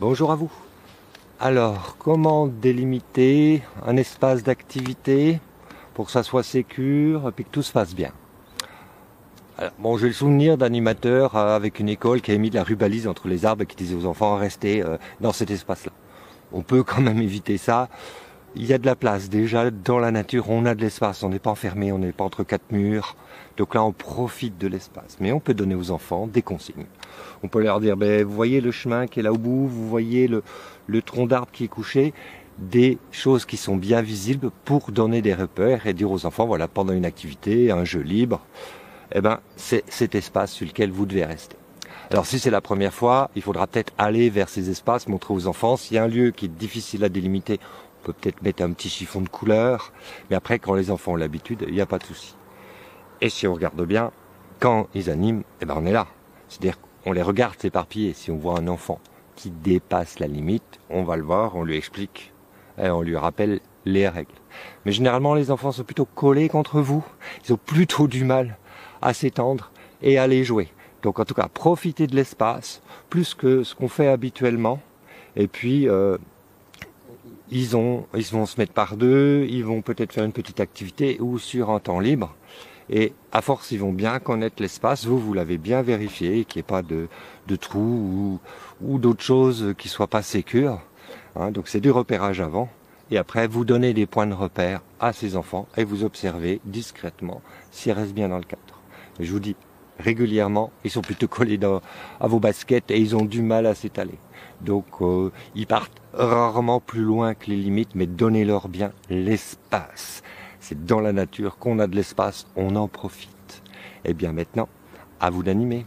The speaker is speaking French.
Bonjour à vous. Alors, comment délimiter un espace d'activité pour que ça soit sécure et puis que tout se passe bien? Alors, bon, j'ai le souvenir d'animateurs avec une école qui avait mis de la rubalise entre les arbres et qui disait aux enfants restez dans cet espace-là. On peut quand même éviter ça. Il y a de la place déjà dans la nature, on a de l'espace, on n'est pas enfermé, on n'est pas entre quatre murs. Donc là, on profite de l'espace. Mais on peut donner aux enfants des consignes. On peut leur dire, ben, vous voyez le chemin qui est là au bout, vous voyez le tronc d'arbre qui est couché, des choses qui sont bien visibles pour donner des repères et dire aux enfants, voilà, pendant une activité, un jeu libre, eh ben, c'est cet espace sur lequel vous devez rester. Alors si c'est la première fois, il faudra peut-être aller vers ces espaces, montrer aux enfants. S'il y a un lieu qui est difficile à délimiter, on peut peut-être mettre un petit chiffon de couleur. Mais après, quand les enfants ont l'habitude, il n'y a pas de souci. Et si on regarde bien, quand ils animent, eh ben on est là. C'est-à-dire qu'on les regarde s'éparpiller. Si on voit un enfant qui dépasse la limite, on va le voir, on lui explique et on lui rappelle les règles. Mais généralement, les enfants sont plutôt collés contre vous. Ils ont plutôt du mal à s'étendre et à aller jouer. Donc en tout cas, profitez de l'espace plus que ce qu'on fait habituellement. Et puis, ils vont se mettre par deux, ils vont peut-être faire une petite activité ou sur un temps libre. Et à force, ils vont bien connaître l'espace. Vous l'avez bien vérifié, qu'il n'y ait pas de trous ou d'autres choses qui ne soient pas sécures. Hein, donc c'est du repérage avant. Et après, vous donnez des points de repère à ces enfants et vous observez discrètement s'ils restent bien dans le cadre. Et je vous dis, régulièrement, ils sont plutôt collés à vos baskets et ils ont du mal à s'étaler. Donc, ils partent rarement plus loin que les limites, mais donnez-leur bien l'espace. C'est dans la nature qu'on a de l'espace, on en profite. Et bien maintenant, à vous d'animer.